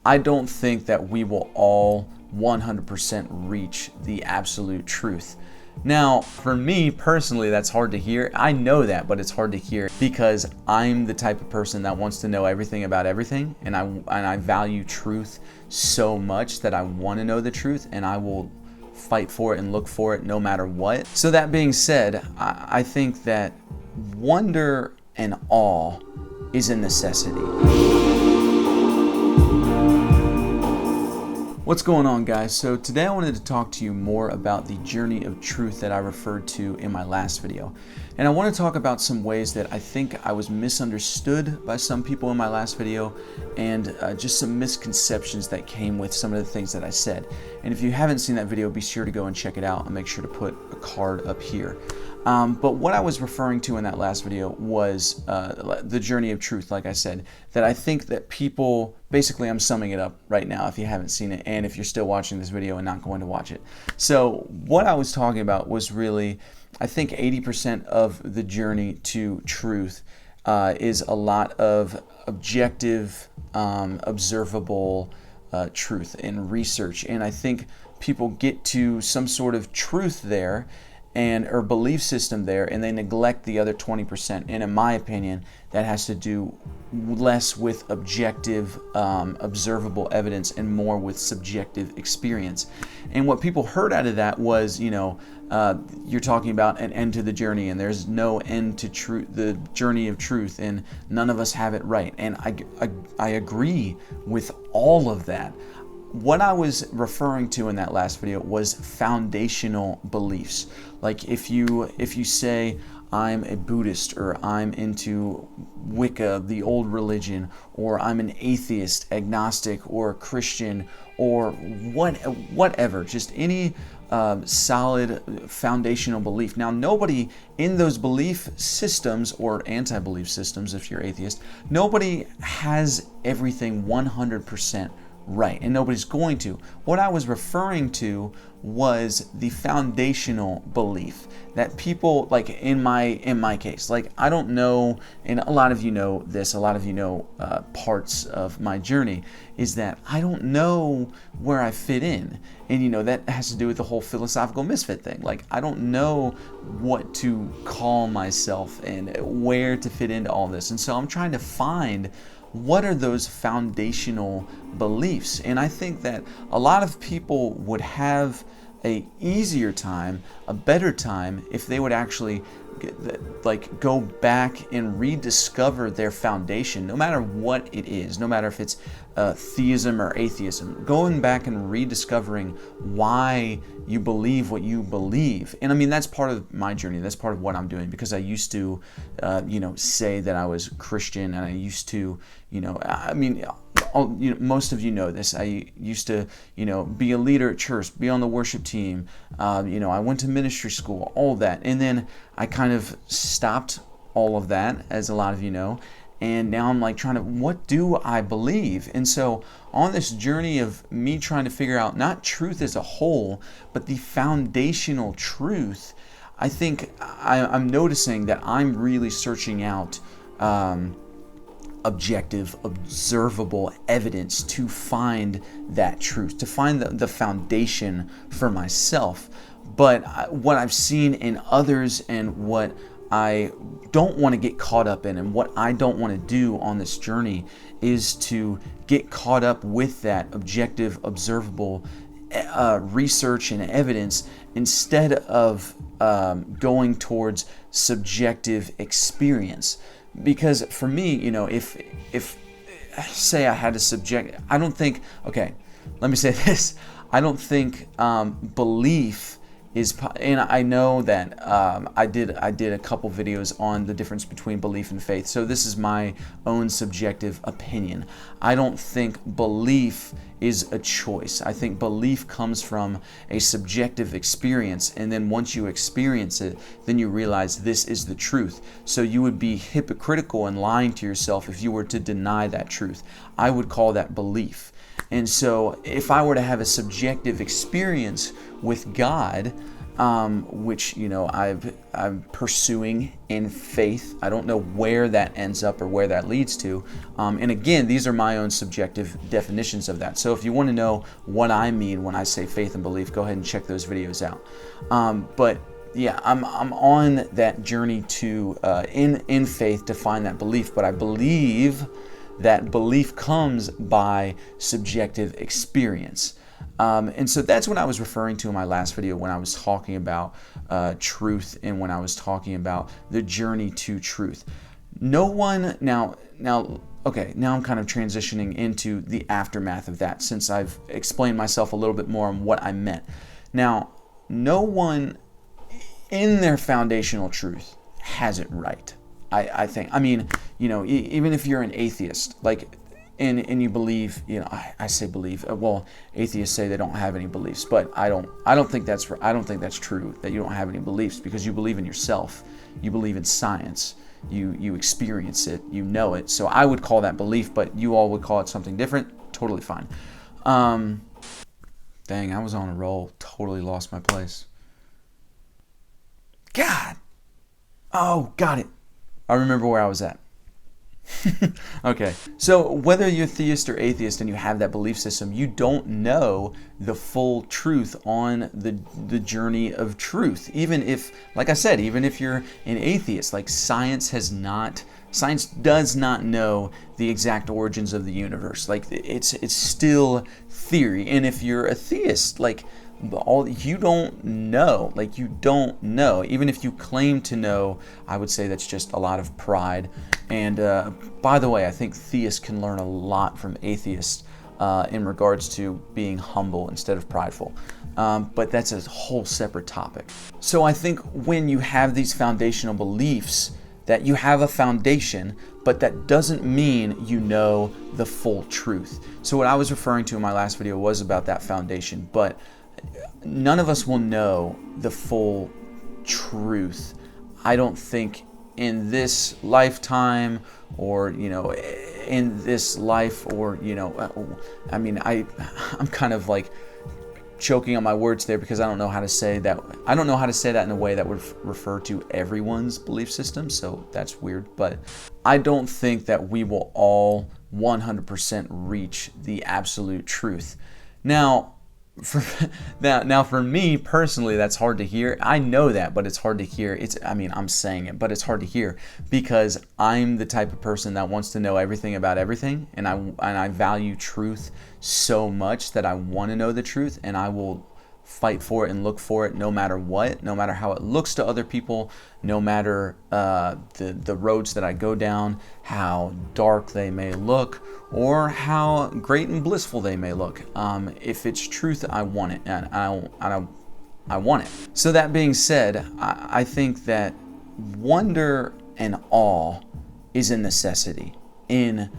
I don't think that we will all 100% reach the absolute truth. Now, for me personally, that's hard to hear. I know that, but it's hard to hear because I'm the type of person that wants to know everything about everything, and I value truth so much that I want to know the truth, and I will fight for it and look for it no matter what. So that being said, I think that wonder and awe is a necessity. What's going on, guys? So today I wanted to talk to you more about the journey of truth that I referred to in my last video. And I want to talk about some ways that I think I was misunderstood by some people in my last video, and just some misconceptions that came with some of the things that I said. And if you haven't seen that video, be sure to go and check it out. I'll make sure to put a card up here. But what I was referring to in that last video was the journey of truth, like I said, that I think that people, basically I'm summing it up right now if you haven't seen it, and if you're still watching this video and not going to watch it. So what I was talking about was really, I think 80% of the journey to truth is a lot of objective, observable truth and research. And I think people get to some sort of truth there or belief system there, and they neglect the other 20%. And in my opinion, that has to do less with objective, observable evidence and more with subjective experience. And what people heard out of that was, you're talking about an end to the journey, and there's no end to truth, the journey of truth, and none of us have it right. And I agree with all of that. What I was referring to in that last video was foundational beliefs. Like if you say, I'm a Buddhist, or I'm into Wicca, the old religion, or I'm an atheist, agnostic, or Christian, or whatever, just any solid foundational belief. Now, nobody in those belief systems, or anti-belief systems if you're atheist, nobody has everything 100% right, and nobody's going to. What I was referring to was the foundational belief that people, like in my case, like I don't know, and a lot of you know this, a lot of you know parts of my journey, is that I don't know where I fit in. And that has to do with the whole philosophical misfit thing. Like I don't know what to call myself and where to fit into all this. And so I'm trying to find, what are those foundational beliefs? And I think that a lot of people would have a easier time, a better time, if they would actually go back and rediscover their foundation, no matter what it is, no matter if it's theism or atheism, going back and rediscovering why you believe what you believe. And I mean, that's part of my journey. That's part of what I'm doing, because I used to, say that I was Christian, and I used to, most of you know this. I used to, be a leader at church, be on the worship team. I went to ministry school, all of that. And then I kind of stopped all of that, as a lot of you know. And now I'm like what do I believe? And so on this journey of me trying to figure out not truth as a whole, but the foundational truth, I think I'm noticing that I'm really searching out objective, observable evidence to find that truth, to find the foundation for myself. But what I've seen in others, and what I don't want to get caught up in, and what I don't want to do on this journey, is to get caught up with that objective, observable research and evidence, instead of going towards subjective experience. Because for me, if say I had a I don't think, okay, let me say this. I don't think belief is, and I know that I did a couple videos on the difference between belief and faith. So this is my own subjective opinion. I don't think belief is a choice. I think belief comes from a subjective experience, and then once you experience it, then you realize this is the truth. So you would be hypocritical and lying to yourself if you were to deny that truth. I would call that belief. And so if I were to have a subjective experience with God, which I'm pursuing in faith. I don't know where that ends up or where that leads to. And again, these are my own subjective definitions of that. So if you want to know what I mean when I say faith and belief, go ahead and check those videos out. But yeah, I'm on that journey to in faith to find that belief. But I believe that belief comes by subjective experience. And so that's what I was referring to in my last video when I was talking about truth and when I was talking about the journey to truth. No one, okay, now I'm kind of transitioning into the aftermath of that since I've explained myself a little bit more on what I meant. Now, no one in their foundational truth has it right. I think. I mean, even if you're an atheist, like, and you believe, I say believe. Well, atheists say they don't have any beliefs, but I don't think that's true. That you don't have any beliefs because you believe in yourself. You believe in science. You experience it. You know it. So I would call that belief, but you all would call it something different. Totally fine. Dang, I was on a roll. Totally lost my place. God. Oh, got it. I remember where I was at. Okay, so whether you're theist or atheist and you have that belief system, you don't know the full truth on the journey of truth. Even if, like I said, even if you're an atheist, like science does not know the exact origins of the universe. Like it's still theory. And if you're a theist, you don't know. Even if you claim to know, I would say that's just a lot of pride. And by the way, I think theists can learn a lot from atheists in regards to being humble instead of prideful. But that's a whole separate topic. So I think when you have these foundational beliefs, that you have a foundation, but that doesn't mean you know the full truth. So what I was referring to in my last video was about that foundation, but none of us will know the full truth, I don't think, in this lifetime or, in this life or, I'm kind of like choking on my words there because I don't know how to say that. I don't know how to say that in a way that would refer to everyone's belief system, so that's weird. But I don't think that we will all 100% reach the absolute truth. Now, for me personally, that's hard to hear. I know that, but it's hard to hear. I'm saying it, but it's hard to hear because I'm the type of person that wants to know everything about everything, and I value truth so much that I want to know the truth, and I will fight for it and look for it no matter what, no matter how it looks to other people, no matter the roads that I go down, how dark they may look, or how great and blissful they may look. If it's truth, I want it, and I want it. So that being said, I think that wonder and awe is a necessity in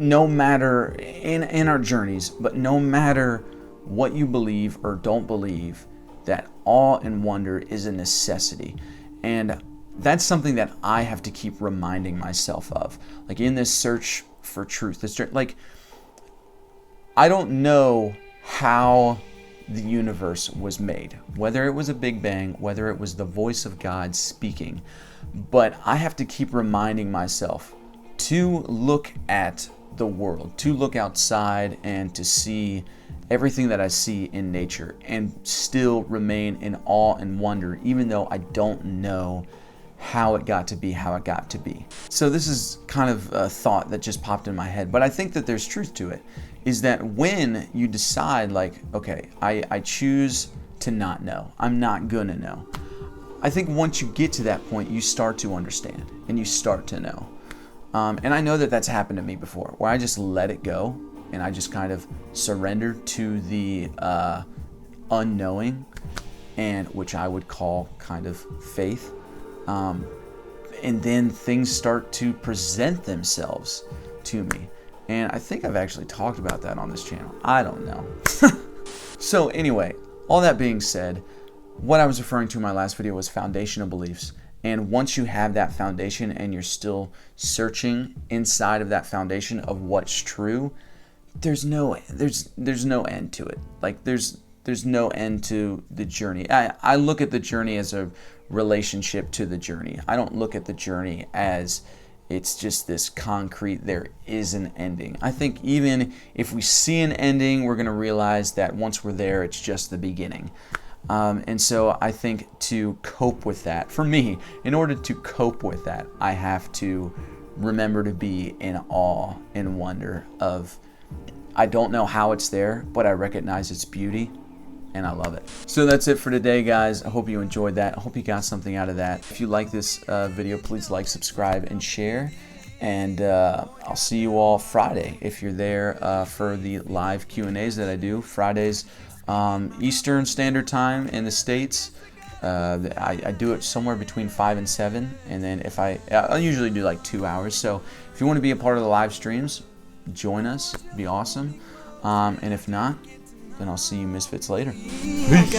our journeys, but no matter what you believe or don't believe, that awe and wonder is a necessity. And that's something that I have to keep reminding myself of. Like in this search for truth, I don't know how the universe was made, whether it was a Big Bang, whether it was the voice of God speaking, but I have to keep reminding myself to look at the world, to look outside and to see everything that I see in nature and still remain in awe and wonder, even though I don't know how it got to be how it got to be. So this is kind of a thought that just popped in my head, but I think that there's truth to it, is that when you decide okay, I choose to not know, I'm not gonna know. I think once you get to that point, you start to understand and you start to know. And I know that that's happened to me before, where I just let it go and I just kind of surrender to the unknowing, and which I would call kind of faith. And then things start to present themselves to me. And I think I've actually talked about that on this channel. I don't know. So anyway, all that being said, what I was referring to in my last video was foundational beliefs. And once you have that foundation and you're still searching inside of that foundation of what's true, there's no end to it. Like there's there's no end to the journey. I look at the journey as a relationship to the journey. I don't look at the journey as it's just this concrete, there is an ending. I think even if we see an ending, we're going to realize that once we're there, it's just the beginning. And so I think to cope with that, for me, in order to cope with that, I have to remember to be in awe and wonder of, I don't know how it's there, but I recognize its beauty, and I love it. So that's it for today, guys. I hope you enjoyed that. I hope you got something out of that. If you like this video, please like, subscribe, and share. And I'll see you all Friday if you're there for the live Q&As that I do. Fridays, Eastern Standard Time in the States. I do it somewhere between 5 and 7. And then I'll usually do like 2 hours. So if you want to be a part of the live streams, join us. It'd be awesome. And if not, then I'll see you misfits later. Peace.